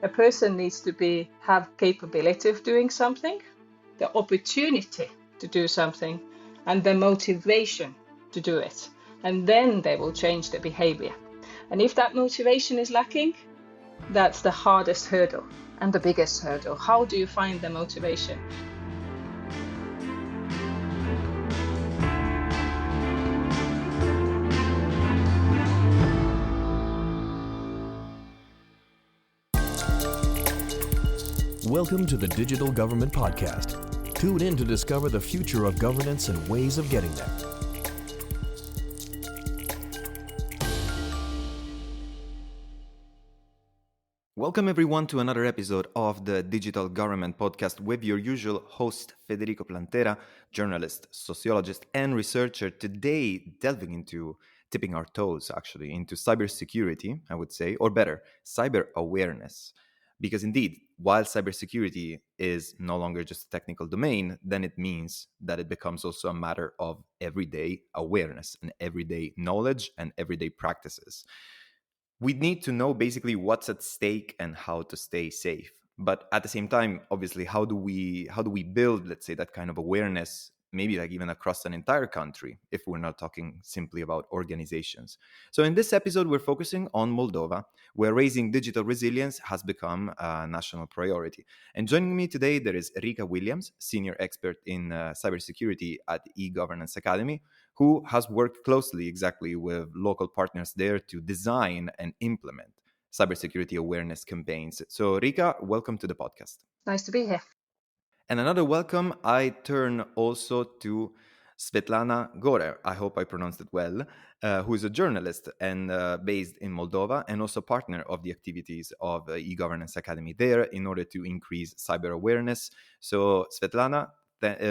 A person needs to have capability of doing something, the opportunity to do something, and the motivation to do it. And then they will change the behavior. And if that motivation is lacking, that's the hardest hurdle and the biggest hurdle. How do you find the motivation? Welcome to the Digital Government Podcast. Tune in to discover the future of governance and ways of getting there. Welcome everyone to another episode of the Digital Government Podcast with your usual host, Federico Plantera, journalist, sociologist, and researcher. Today, tipping our toes actually into cybersecurity, I would say, or better, cyber awareness. Because indeed, while cybersecurity is no longer just a technical domain, then it means that it becomes also a matter of everyday awareness and everyday knowledge and everyday practices. We need to know basically what's at stake and how to stay safe. But at the same time, obviously, how do we build, let's say, that kind of awareness, maybe like even across an entire country, if we're not talking simply about organizations? So in this episode, we're focusing on Moldova, where raising digital resilience has become a national priority. And joining me today, there is Rika Williams, senior expert in cybersecurity at e-Governance Academy, who has worked closely exactly with local partners there to design and implement cybersecurity awareness campaigns. So Rika, welcome to the podcast. Nice to be here. And another welcome I turn also to Svetlana Gorer, I hope I pronounced it well, who is a journalist and based in Moldova and also partner of the activities of e-Governance Academy there in order to increase cyber awareness. So Svetlana,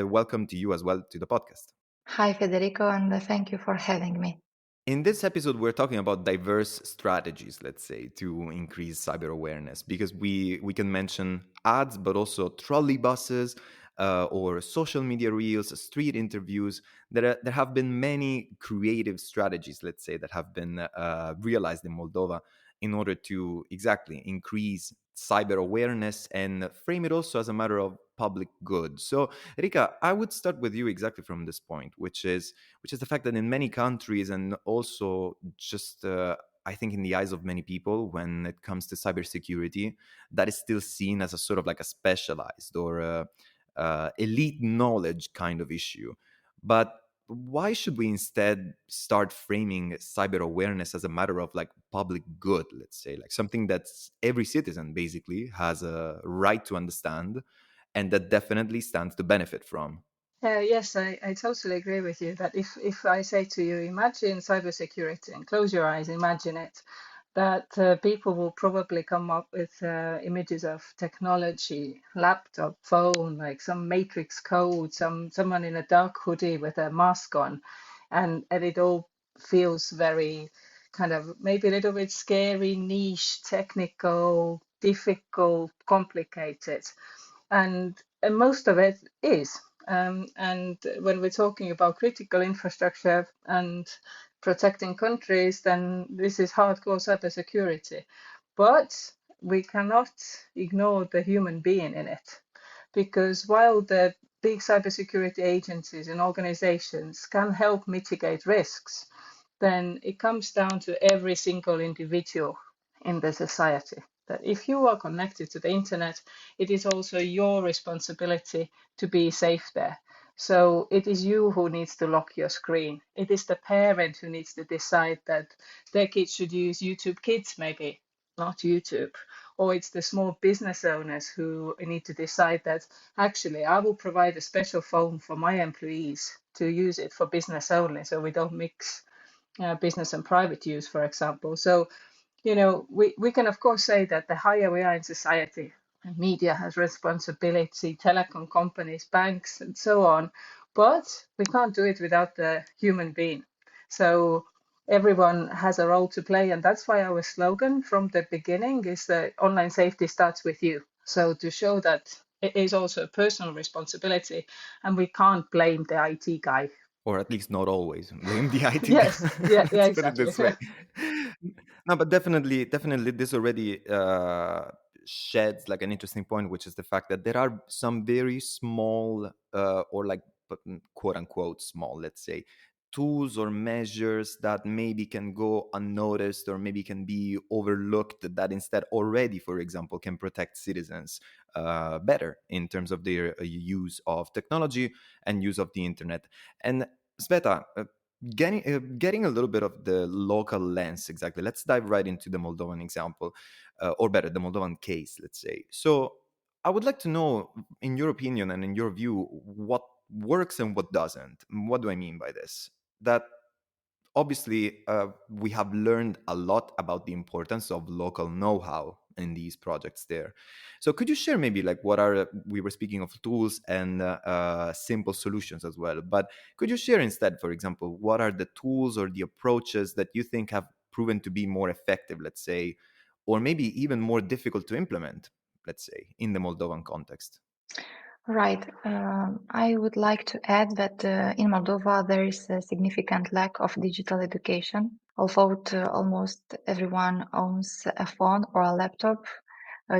welcome to you as well to the podcast. Hi, Federico, and thank you for having me. In this episode, we're talking about diverse strategies, let's say, to increase cyber awareness, because we can mention ads, but also trolley buses or social media reels, street interviews. There have been many creative strategies, let's say, that have been realized in Moldova in order to exactly increase cyber awareness and frame it also as a matter of public good. So, Rika, I would start with you exactly from this point, which is the fact that in many countries and also just I think in the eyes of many people, when it comes to cybersecurity, that is still seen as a sort of like a specialized or elite knowledge kind of issue. But why should we instead start framing cyber awareness as a matter of like public good, let's say, like something that every citizen basically has a right to understand and that definitely stands to benefit from? Yes, I totally agree with you that if I say to you, imagine cybersecurity and close your eyes, imagine it, that people will probably come up with images of technology, laptop, phone, like some matrix code, someone in a dark hoodie with a mask on, and it all feels very kind of maybe a little bit scary, niche, technical, difficult, complicated, and most of it is. And when we're talking about critical infrastructure and protecting countries, then this is hardcore cybersecurity. But we cannot ignore the human being in it, because while the big cybersecurity agencies and organizations can help mitigate risks, then it comes down to every single individual in the society. That if you are connected to the internet, it is also your responsibility to be safe there. So it is you who needs to lock your screen. It is the parent who needs to decide that their kids should use YouTube Kids, maybe, not YouTube. Or it's the small business owners who need to decide that actually I will provide a special phone for my employees to use it for business only, so we don't mix business and private use, for example. So, we can of course say that the higher we are in society, media has responsibility, telecom companies, banks, and so on, but we can't do it without the human being. So everyone has a role to play, and that's why our slogan from the beginning is that online safety starts with you. So to show that it is also a personal responsibility, and we can't blame the IT guy. Or at least not always blame the IT. Yes, yeah, Let's put it exactly. this way. No, but definitely, this already sheds like an interesting point, which is the fact that there are some very small or like quote unquote small, let's say, tools or measures that maybe can go unnoticed or maybe can be overlooked that instead already, for example, can protect citizens better in terms of their use of technology and use of the internet. And Sveta, getting a little bit of the local lens, exactly. Let's dive right into the Moldovan example, or better, the Moldovan case, let's say. So I would like to know, in your opinion and in your view, what works and what doesn't. What do I mean by this? That obviously we have learned a lot about the importance of local know-how in these projects there. So could you share maybe like what are, we were speaking of tools and simple solutions as well, but could you share instead, for example, what are the tools or the approaches that you think have proven to be more effective, let's say, or maybe even more difficult to implement, let's say, in the Moldovan context? Right. I would like to add that in Moldova there is a significant lack of digital education. Although almost everyone owns a phone or a laptop,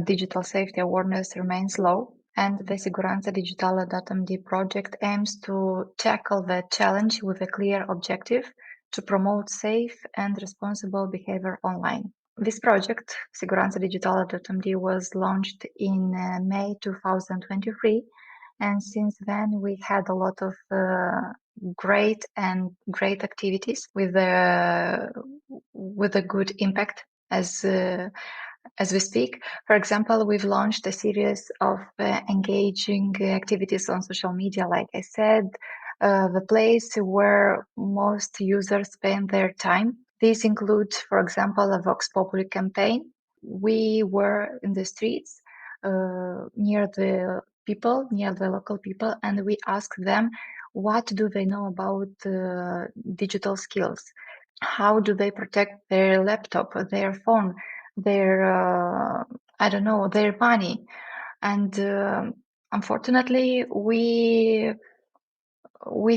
digital safety awareness remains low, and the Siguranța Digitală .md project aims to tackle that challenge with a clear objective to promote safe and responsible behavior online. This project, Siguranța Digitală.md, was launched in May 2023, and since then we had a lot of great activities with a good impact as we speak. For example, we've launched a series of engaging activities on social media, like I said, the place where most users spend their time. These include, for example, a Vox Populi campaign. We were in the streets near the local people, and we asked them what do they know about digital skills, how do they protect their laptop, their phone, their their money. And unfortunately we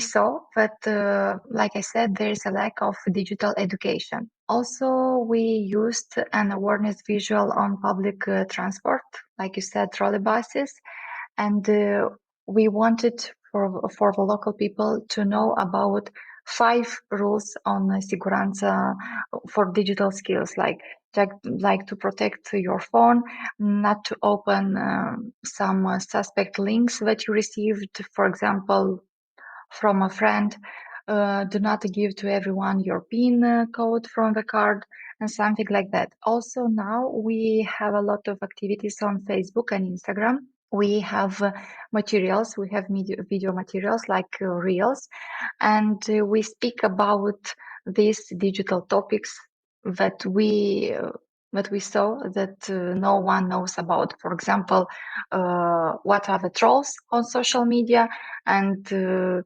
saw that like I said, there is a lack of digital education. Also, we used an awareness visual on public transport, like you said, trolleybuses, and we wanted for the local people to know about 5 rules on siguranța for digital skills, like to protect your phone, not to open some suspect links that you received, for example, from a friend. Do not give to everyone your PIN code from the card and something like that. Also, now we have a lot of activities on Facebook and Instagram. We have materials, we have video materials like reels, and we speak about these digital topics that we saw that no one knows about. For example, what are the trolls on social media, and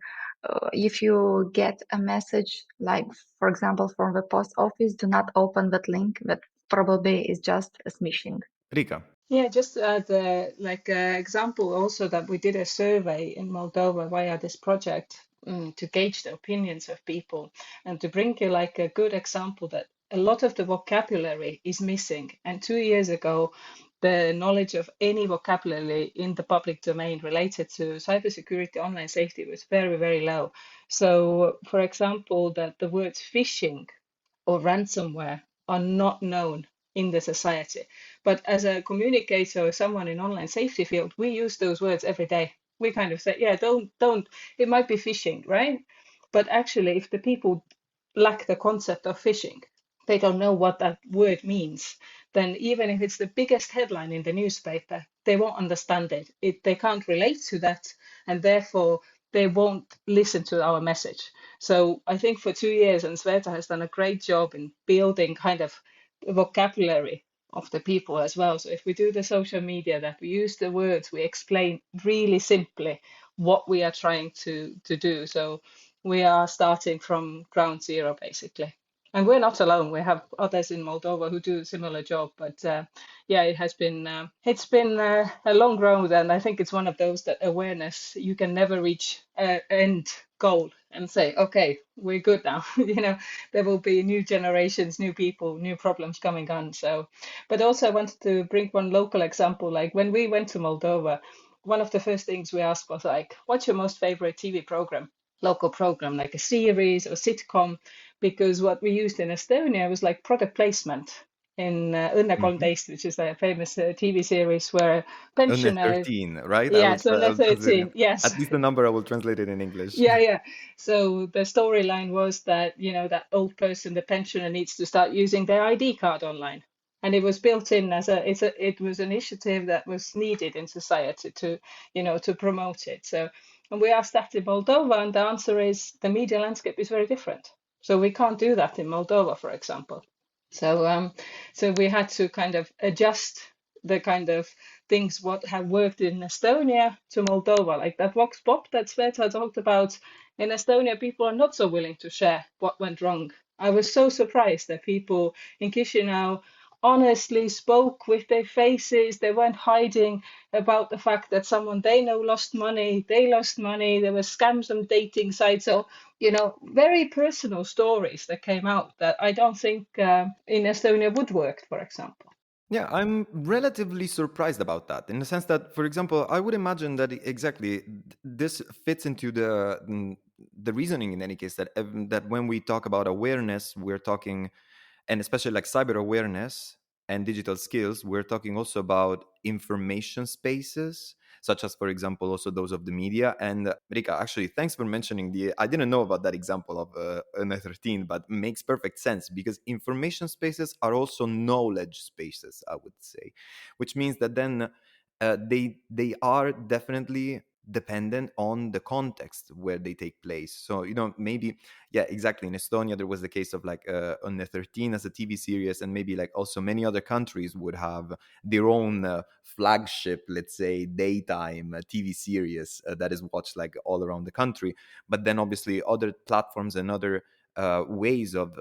if you get a message, like for example from the post office, do not open that link. That probably is just a smishing. Rika. Yeah, just like example also that we did a survey in Moldova via this project to gauge the opinions of people and to bring you like a good example that a lot of the vocabulary is missing. And 2 years ago, the knowledge of any vocabulary in the public domain related to cybersecurity, online safety was very, very low. So, for example, that the words phishing or ransomware are not known in the society. But as a communicator or someone in online safety field, we use those words every day. We kind of say, yeah, don't, it might be phishing, right? But actually, if the people lack the concept of phishing, they don't know what that word means, then even if it's the biggest headline in the newspaper, they won't understand it. They can't relate to that, and therefore they won't listen to our message. So I think for 2 years, and Sveta has done a great job in building kind of vocabulary of the people as well. So if we do the social media, that we use the words, we explain really simply what we are trying to do. So we are starting from ground zero, basically. And we're not alone. We have others in Moldova who do a similar job. But yeah, it's been a long road, and I think it's one of those that awareness you can never reach end goal and say, okay, we're good now. There will be new generations, new people, new problems coming on. So, but also I wanted to bring one local example. Like when we went to Moldova, one of the first things we asked was like, what's your most favorite TV program? Local program, like a series or sitcom, because what we used in Estonia was like product placement in Õnne Mhm. 13, which is a famous TV series where a Under pensioner, 13, right? yeah, so I Õnne will translate it. 13, yes. At least the number I will translate it in English. Yeah, yeah. So the storyline was that, that old person, the pensioner, needs to start using their ID card online. And it was built in as it was an initiative that was needed in society to promote it. So, and we asked that in Moldova, and the answer is the media landscape is very different. So we can't do that in Moldova, for example. So we had to kind of adjust the kind of things what have worked in Estonia to Moldova, like that Vox Pop that Sveta talked about. In Estonia, people are not so willing to share what went wrong. I was so surprised that people in Chisinau honestly spoke with their faces. They weren't hiding about the fact that someone they know lost money. They lost money. There were scams on dating sites. So, very personal stories that came out that I don't think in Estonia would work, for example. Yeah, I'm relatively surprised about that in the sense that, for example, I would imagine that exactly this fits into the reasoning in any case that when we talk about awareness, we're talking, and especially like cyber awareness and digital skills, we're talking also about information spaces, such as, for example, also those of the media. And Rika, actually, thanks for mentioning I didn't know about that example of N13, but makes perfect sense because information spaces are also knowledge spaces, I would say, which means that then they are definitely dependent on the context where they take place. So, maybe, yeah, exactly. In Estonia, there was the case of like on the 13 as a TV series, and maybe like also many other countries would have their own flagship, let's say, daytime TV series that is watched like all around the country. But then obviously other platforms and other ways of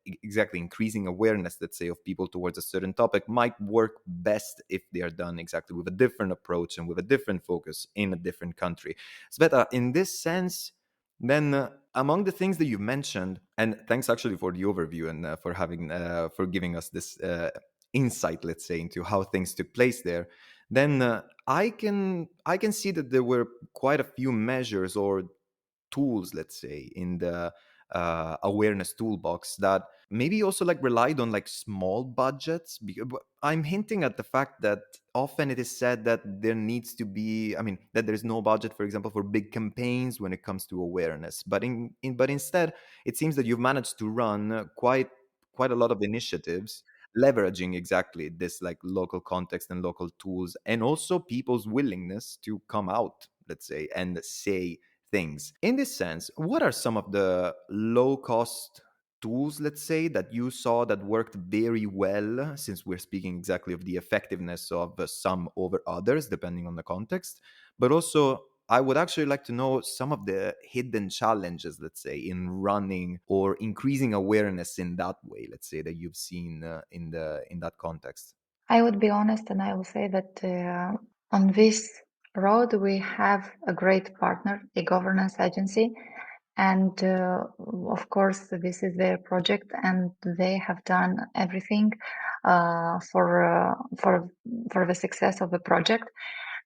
exactly increasing awareness, let's say, of people towards a certain topic might work best if they are done exactly with a different approach and with a different focus in a different country. Sveta, in this sense, then among the things that you mentioned, and thanks actually for the overview and for giving us this insight, let's say, into how things took place there. Then I can see that there were quite a few measures or tools, let's say, in the awareness toolbox that maybe also like relied on like small budgets. I'm hinting at the fact that often it is said that there needs to be, I mean, that there's no budget, for example, for big campaigns when it comes to awareness. But instead, it seems that you've managed to run quite a lot of initiatives leveraging exactly this like local context and local tools, and also people's willingness to come out, let's say, and say things. In this sense, what are some of the low cost tools, let's say, that you saw that worked very well, since we're speaking exactly of the effectiveness of some over others, depending on the context? But also, I would actually like to know some of the hidden challenges, let's say, in running or increasing awareness in that way, let's say, that you've seen in that context. I would be honest and I will say that on this road we have a great partner, a governance agency, and of course this is their project and they have done everything for the success of the project.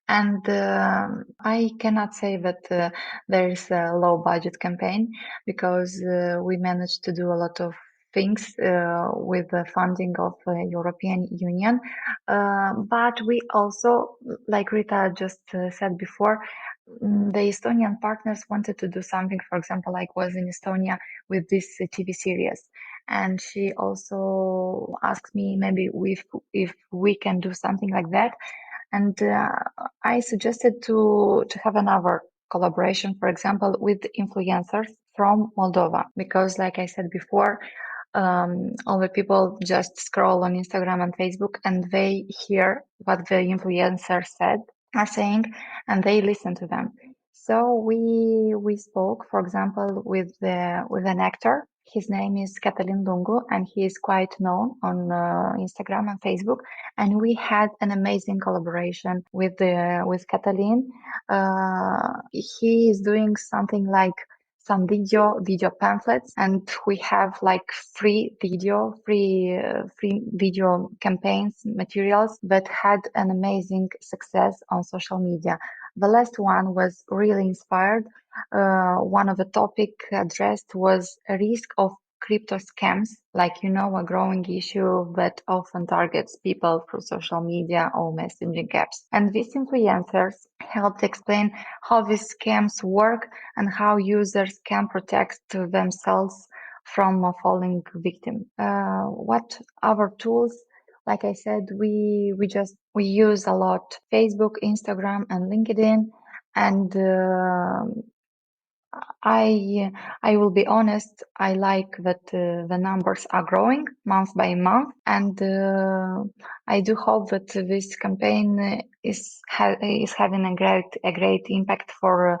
And I cannot say that there is a low budget campaign because we managed to do a lot of things with the funding of the European Union. But we also, like Rita just said before, the Estonian partners wanted to do something, for example, like was in Estonia with this TV series. And she also asked me maybe if we can do something like that. And I suggested to have another collaboration, for example, with influencers from Moldova, because, like I said before, all the people just scroll on Instagram and Facebook and they hear what the influencer are saying, and they listen to them. So we spoke, for example, with an actor. His name is Catalin Lungu, and he is quite known on Instagram and Facebook. And we had an amazing collaboration with Catalin. He is doing something like some video pamphlets, and we have like free video campaigns materials that had an amazing success on social media. The last one was really inspired. One of the topic addressed was a risk of crypto scams, like a growing issue that often targets people through social media or messaging apps. And these influencers helped explain how these scams work and how users can protect themselves from falling victim. What other tools? Like I said, we use a lot Facebook, Instagram, and LinkedIn, and I will be honest, I like that the numbers are growing month by month, and I do hope that this campaign is having a great impact for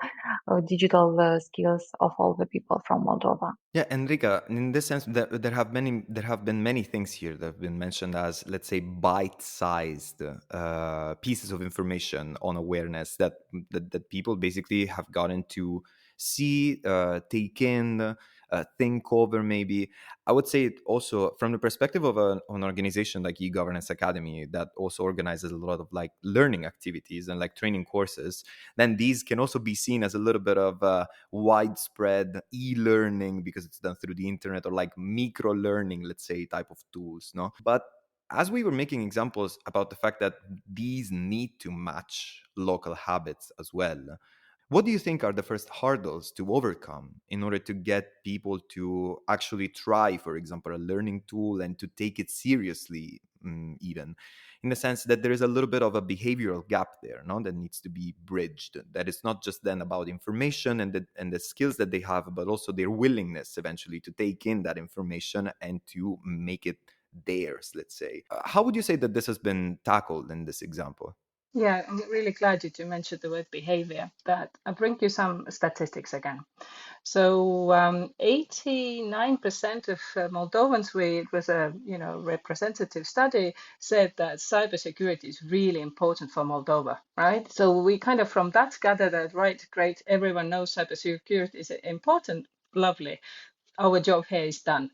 digital skills of all the people from Moldova. Yeah, Enrica, in this sense, there have been many things here that have been mentioned as, let's say, bite-sized pieces of information on awareness that people basically have gotten to see, take in, think over. Maybe I would say also from the perspective of an organization like e-governance academy that also organizes a lot of like learning activities and like training courses, then these can also be seen as a little bit of widespread e-learning because it's done through the internet, or like micro learning, let's say, type of tools, no? But as we were making examples about the fact that these need to match local habits as well, what do you think are the first hurdles to overcome in order to get people to actually try, for example, a learning tool and to take it seriously, even in the sense that there is a little bit of a behavioral gap there, no, that needs to be bridged? That it's not just then about information and the skills that they have, but also their willingness eventually to take in that information and to make it theirs, let's say. How would you say that this has been tackled in this example? Yeah, I'm really glad you mentioned the word behavior. That I bring you some statistics again. So 89% of Moldovans, it was a representative study, said that cybersecurity is really important for Moldova, right? So we kind of from that gather that, right, great, everyone knows cybersecurity is important, lovely, our job here is done.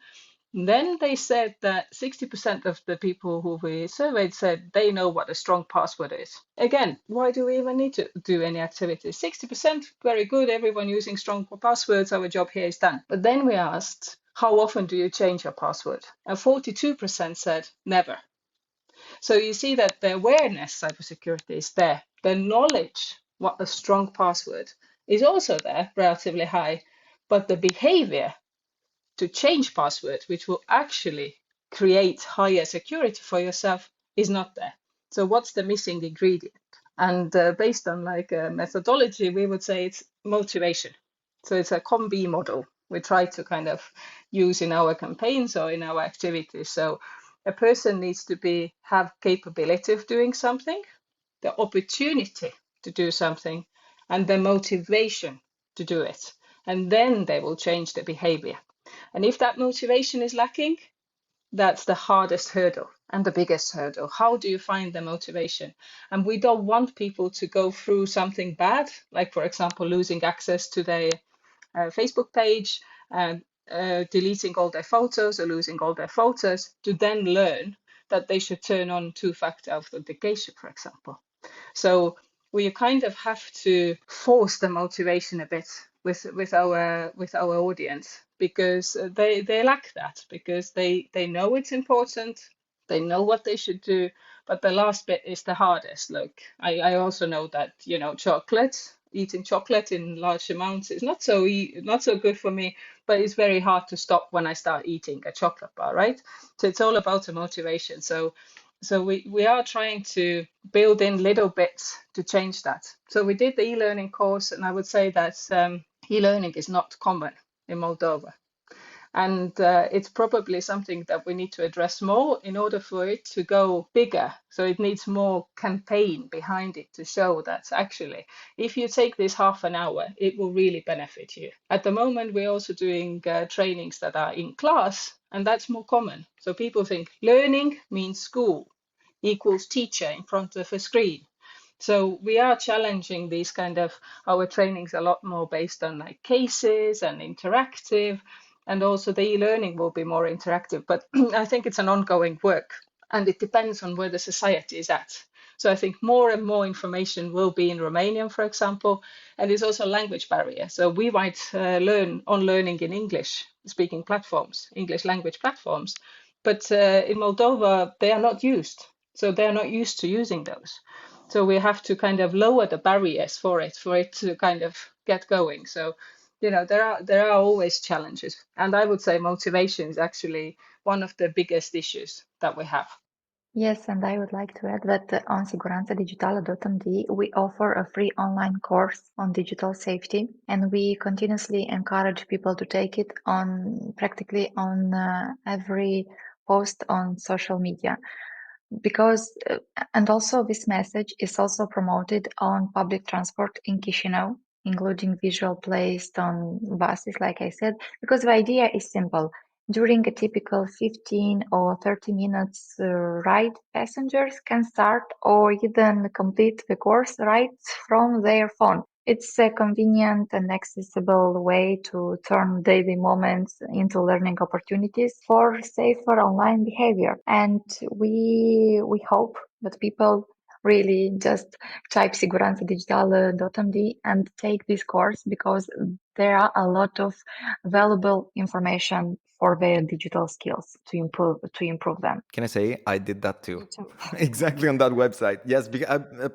Then they said that 60% of the people who we surveyed said they know what a strong password is. Again, why do we even need to do any activities? 60%, very good, everyone using strong passwords, our job here is done. But then we asked, how often do you change your password? And 42% said never. So you see that the awareness cybersecurity is there. The knowledge, what a strong password is also there, relatively high, but the behavior to change password, which will actually create higher security for yourself, is not there. So what's the missing ingredient? And based on like a methodology, we would say it's motivation. So it's a COM-B model we try to kind of use in our campaigns or in our activities. So a person needs to have capability of doing something, the opportunity to do something, and the motivation to do it. And then they will change the behavior. And if that motivation is lacking, that's the hardest hurdle and the biggest hurdle. How do you find the motivation? And we don't want people to go through something bad, like, for example, losing access to their Facebook page, deleting all their photos or losing all their photos, to then learn that they should turn on two-factor authentication, for example. So we kind of have to force the motivation a bit with our audience, because they lack that, because they know it's important, they know what they should do, but the last bit is the hardest. Look, I also know that eating chocolate in large amounts is not so good for me, but it's very hard to stop when I start eating a chocolate bar, right? So it's all about the motivation. So we are trying to build in little bits to change that. So we did the e-learning course, and I would say that e-learning is not common in Moldova. And it's probably something that we need to address more in order for it to go bigger. So it needs more campaign behind it to show that actually, if you take this half an hour, it will really benefit you. At the moment, we're also doing trainings that are in class, and that's more common. So people think learning means school equals teacher in front of a screen. So we are challenging these kind of our trainings a lot more based on like cases and interactive, and also the e-learning will be more interactive. But I think it's an ongoing work, and it depends on where the society is at. So I think more and more information will be in Romanian, for example, and there's also a language barrier. So we might learn on learning in English speaking platforms, English language platforms, but in Moldova they are not used. So they're not used to using those. So we have to kind of lower the barriers for it to kind of get going. So, there are always challenges, and I would say motivation is actually one of the biggest issues that we have. Yes, and I would like to add that on siguranțadigitală.md we offer a free online course on digital safety, and we continuously encourage people to take it on practically on every post on social media. Because and also this message is also promoted on public transport in Chișinău, including visual placed on buses, like I said, because the idea is simple. During a typical 15 or 30 minutes ride, passengers can start or even complete the course right from their phone. It's a convenient and accessible way to turn daily moments into learning opportunities for safer online behavior. And we hope that people really just type siguranțadigitală.md and take this course, because there are a lot of valuable information for their digital skills to improve them. Can I say I did that too? You too. Exactly on that website. Yes,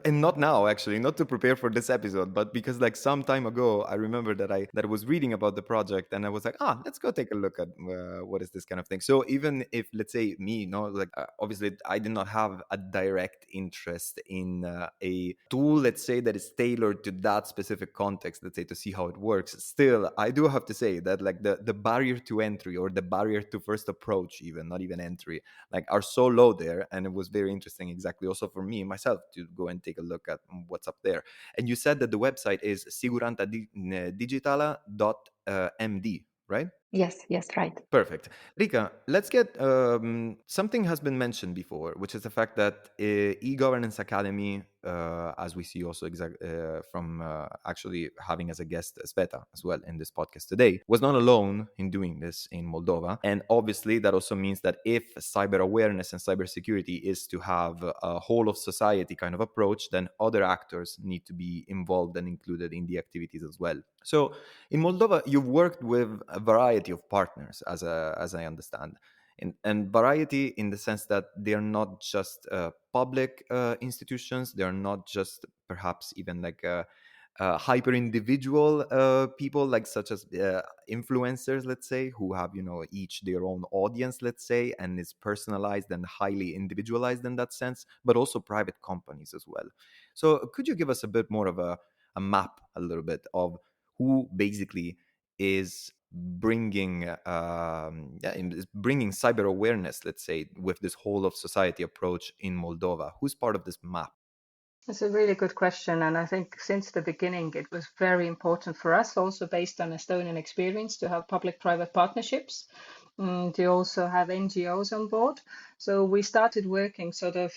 and not now actually, not to prepare for this episode, but because like some time ago, I remember that I was reading about the project and I was like, let's go take a look at what is this kind of thing. So even if let's say me, like obviously I did not have a direct interest in a tool, let's say that is tailored to that specific context, let's say to see how it works. Still, I do have to say that like the barrier to entry or the barrier to first approach, even not even entry, like are so low there, and it was very interesting exactly also for me myself to go and take a look at what's up there. And you said that the website is sigurantadigitala.md, right? Yes, right. Perfect. Rika, let's get something has been mentioned before, which is the fact that e-governance academy, as we see also from actually having as a guest Sveta as well in this podcast today, was not alone in doing this in Moldova. And obviously that also means that if cyber awareness and cybersecurity is to have a whole of society kind of approach, then other actors need to be involved and included in the activities as well. So in Moldova, you've worked with a variety of partners, as I understand, and variety in the sense that they're not just public institutions. They're not just perhaps even like hyper individual people, like such as influencers, let's say, who have each their own audience, let's say, and is personalized and highly individualized in that sense, but also private companies as well. So could you give us a bit more of a map, a little bit of who basically is bringing is bringing cyber awareness, let's say, with this whole of society approach in Moldova? Who's part of this map? It's a really good question, and I think since the beginning it was very important for us, also based on Estonian experience, to have public-private partnerships, to also have NGOs on board. So we started working sort of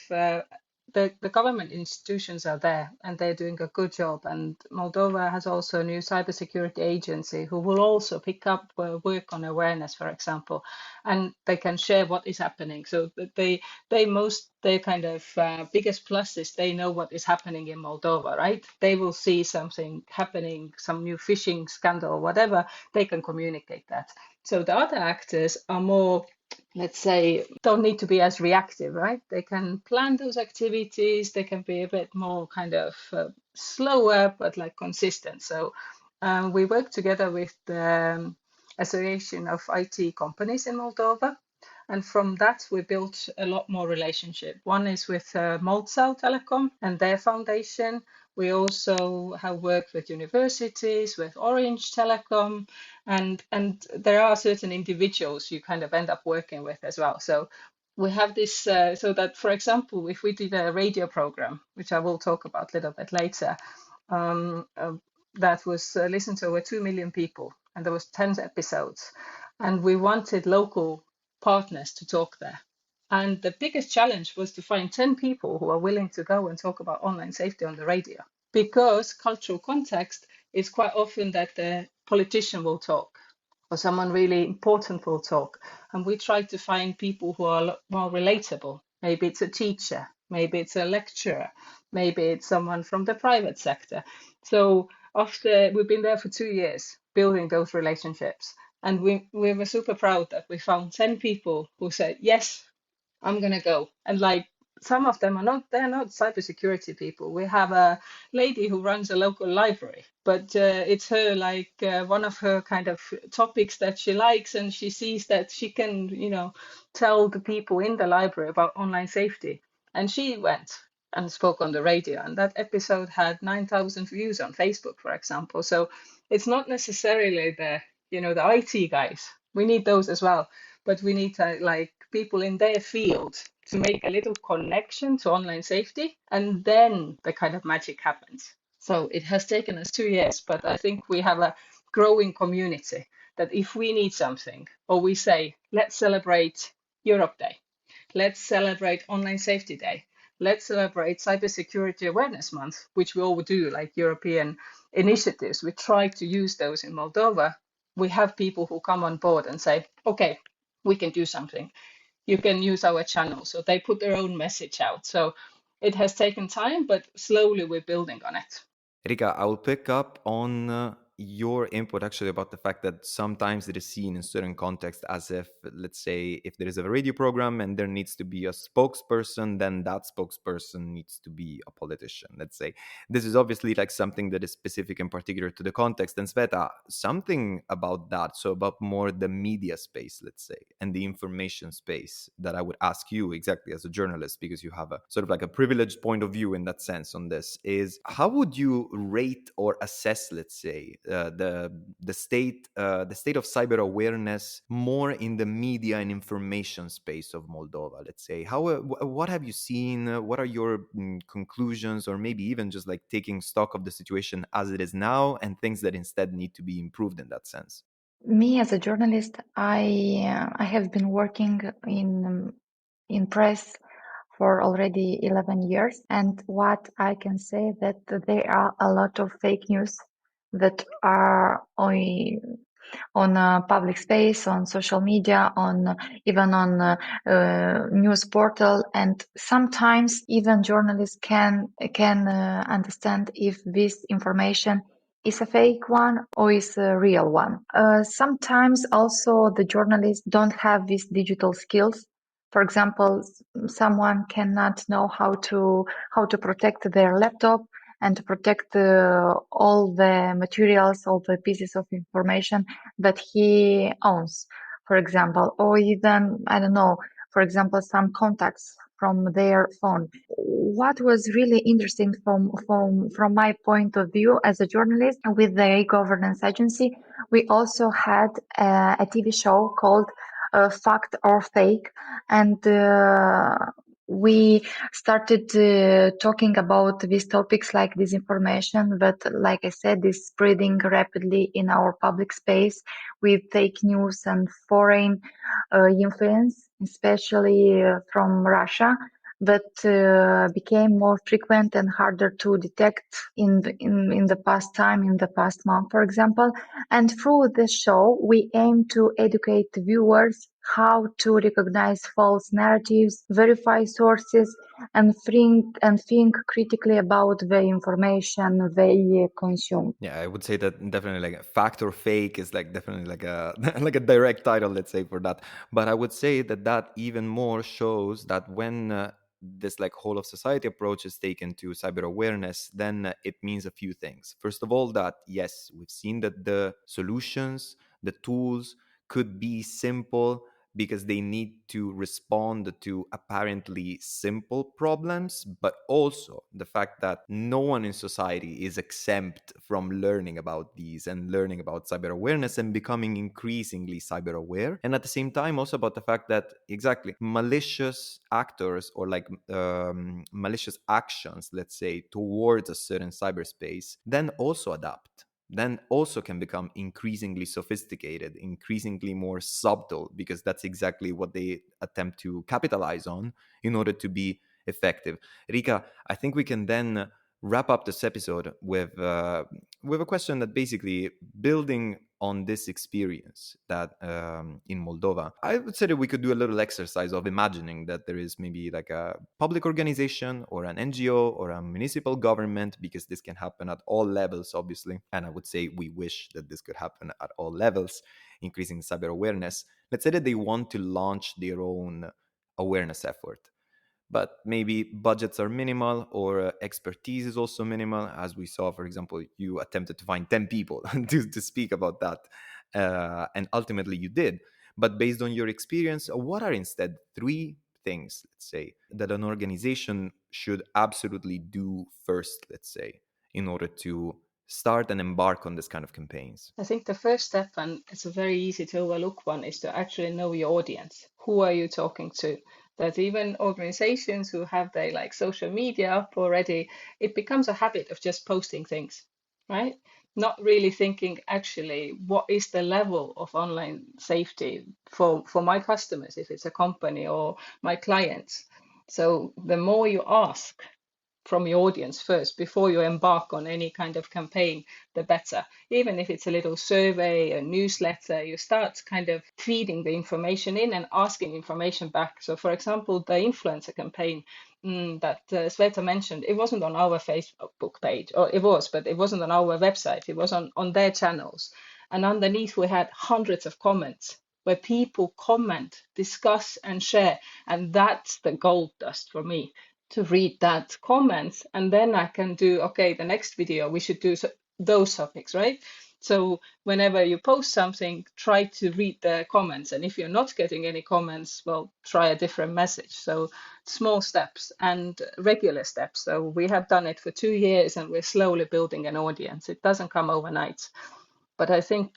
the government institutions are there and they're doing a good job. And Moldova has also a new cybersecurity agency who will also pick up work on awareness, for example, and they can share what is happening. So their kind of biggest plus is they know what is happening in Moldova, right? They will see something happening, some new phishing scandal or whatever, they can communicate that. So the other actors are more, let's say, don't need to be as reactive, right? They can plan those activities, they can be a bit more kind of slower, but like consistent. So we work together with the Association of IT Companies in Moldova. And from that, we built a lot more relationship. One is with Moldsau Telecom and their foundation, We also have worked with universities, with Orange Telecom, and there are certain individuals you kind of end up working with as well. So we have this, so that, for example, if we did a radio program, which I will talk about a little bit later, um, uh, that was listened to over 2 million people, and there was 10 episodes, and we wanted local partners to talk there. And the biggest challenge was to find 10 people who are willing to go and talk about online safety on the radio, because cultural context is quite often that the politician will talk or someone really important will talk. And we try to find people who are more relatable. Maybe it's a teacher, maybe it's a lecturer, maybe it's someone from the private sector. So after we've been there for 2 years building those relationships, and we were super proud that we found 10 people who said, yes, I'm gonna go. And like some of them are not, they're not cybersecurity people. We have a lady who runs a local library, but it's her like one of her kind of topics that she likes, and she sees that she can, tell the people in the library about online safety. And she went and spoke on the radio, and that episode had 9,000 views on Facebook, for example. So it's not necessarily the IT guys. We need those as well, but we need to like people in their field to make a little connection to online safety, and then the kind of magic happens. So it has taken us 2 years, but I think we have a growing community that if we need something, or we say, let's celebrate Europe Day, let's celebrate Online Safety Day, let's celebrate Cybersecurity Awareness Month, which we all do, like European initiatives. We try to use those in Moldova. We have people who come on board and say, okay, we can do something. You can use our channel. So they put their own message out. So it has taken time, but slowly we're building on it. Rika, I will pick up on your input actually about the fact that sometimes it is seen in certain contexts as if, let's say, if there is a radio program and there needs to be a spokesperson, then that spokesperson needs to be a politician, let's say. This is obviously like something that is specific and particular to the context. And Sveta, something about that, so about more the media space, let's say, and the information space that I would ask you exactly as a journalist, because you have a sort of like a privileged point of view in that sense on this, is how would you rate or assess, let's say, the state of cyber awareness more in the media and information space of Moldova? Let's say, what have you seen? What are your conclusions, or maybe even just like taking stock of the situation as it is now and things that instead need to be improved in that sense? Me as a journalist, I have been working in press for already 11 years, and what I can say that there are a lot of fake news that are on public space, on social media, on even on news portal, and sometimes even journalists can understand if this information is a fake one or is a real one. Sometimes also the journalists don't have these digital skills. For example, someone cannot know how to protect their laptop and to protect all the materials, all the pieces of information that he owns, for example, or even, I don't know, for example, some contacts from their phone. What was really interesting from my point of view as a journalist with the governance agency, we also had a TV show called Fact or Fake, and we started talking about these topics like disinformation, but like I said, is spreading rapidly in our public space with fake news and foreign influence, especially from Russia, but became more frequent and harder to detect in the past time, in the past month, for example. And through this show, we aim to educate viewers how to recognize false narratives, verify sources, and think critically about the information they consume. Yeah, I would say that definitely like fact or fake is like definitely like a like a direct title, let's say, for that. But I would say that that even more shows that when this like whole of society approach is taken to cyber awareness, then it means a few things. First of all, that yes, we've seen that the solutions, the tools could be simple, because they need to respond to apparently simple problems, but also the fact that no one in society is exempt from learning about these and learning about cyber awareness and becoming increasingly cyber aware. And at the same time, also about the fact that exactly malicious actors or like malicious actions, let's say, towards a certain cyberspace, then also adapt, then also can become increasingly sophisticated, increasingly more subtle, because that's exactly what they attempt to capitalize on in order to be effective. Rika, I think we can then wrap up this episode with a question that basically, building on this experience that in Moldova, I would say that we could do a little exercise of imagining that there is maybe like a public organization or an NGO or a municipal government, because this can happen at all levels, obviously. And I would say we wish that this could happen at all levels, increasing cyber awareness. Let's say that they want to launch their own awareness effort, but maybe budgets are minimal, or expertise is also minimal. As we saw, for example, you attempted to find 10 people to speak about that, and ultimately you did. But based on your experience, what are instead 3 things, let's say, that an organization should absolutely do first, let's say, in order to start and embark on this kind of campaigns? I think the first step, and it's a very easy to overlook one, is to actually know your audience. Who are you talking to? That even organizations who have their like social media up already, it becomes a habit of just posting things, right? Not really thinking actually what is the level of online safety for my customers, if it's a company or my clients. So the more you ask from your audience first before you embark on any kind of campaign, the better. Even if it's a little survey, a newsletter, you start kind of feeding the information in and asking information back. So, for example, the influencer campaign that Sveta mentioned, it wasn't on our Facebook page, or it was, but it wasn't on our website. It was on their channels. And underneath, we had hundreds of comments where people comment, discuss, and share. And that's the gold dust for me, to read that comments, and then I can do, okay, the next video we should do those topics, right? So whenever you post something, try to read the comments, and if you're not getting any comments, well, try a different message. So small steps and regular steps. So we have done it for 2 years, and we're slowly building an audience. It doesn't come overnight. But I think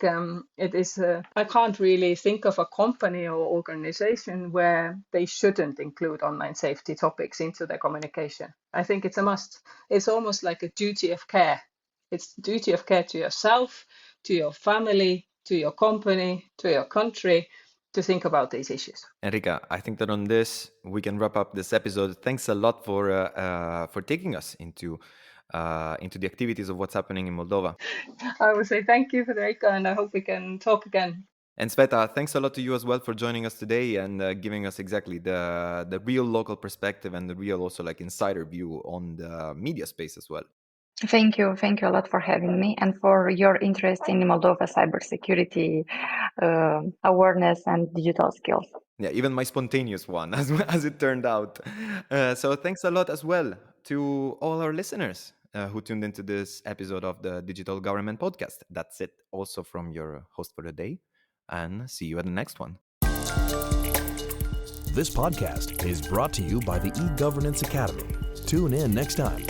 it is, I can't really think of a company or organization where they shouldn't include online safety topics into their communication. I think it's a must. It's almost like a duty of care. It's duty of care to yourself, to your family, to your company, to your country, to think about these issues. Enrica, I think that on this we can wrap up this episode. Thanks a lot for taking us into the activities of what's happening in Moldova. I would say thank you, Federica, and I hope we can talk again. And Sveta, thanks a lot to you as well for joining us today and giving us exactly the real local perspective and the real also like insider view on the media space as well. Thank you a lot for having me and for your interest in Moldova cybersecurity awareness and digital skills. Yeah, even my spontaneous one, as it turned out. So thanks a lot as well to all our listeners who tuned into this episode of the Digital Government Podcast. That's it also from your host for the day, and see you at the next one. This podcast is brought to you by the eGovernance Academy. Tune in next time.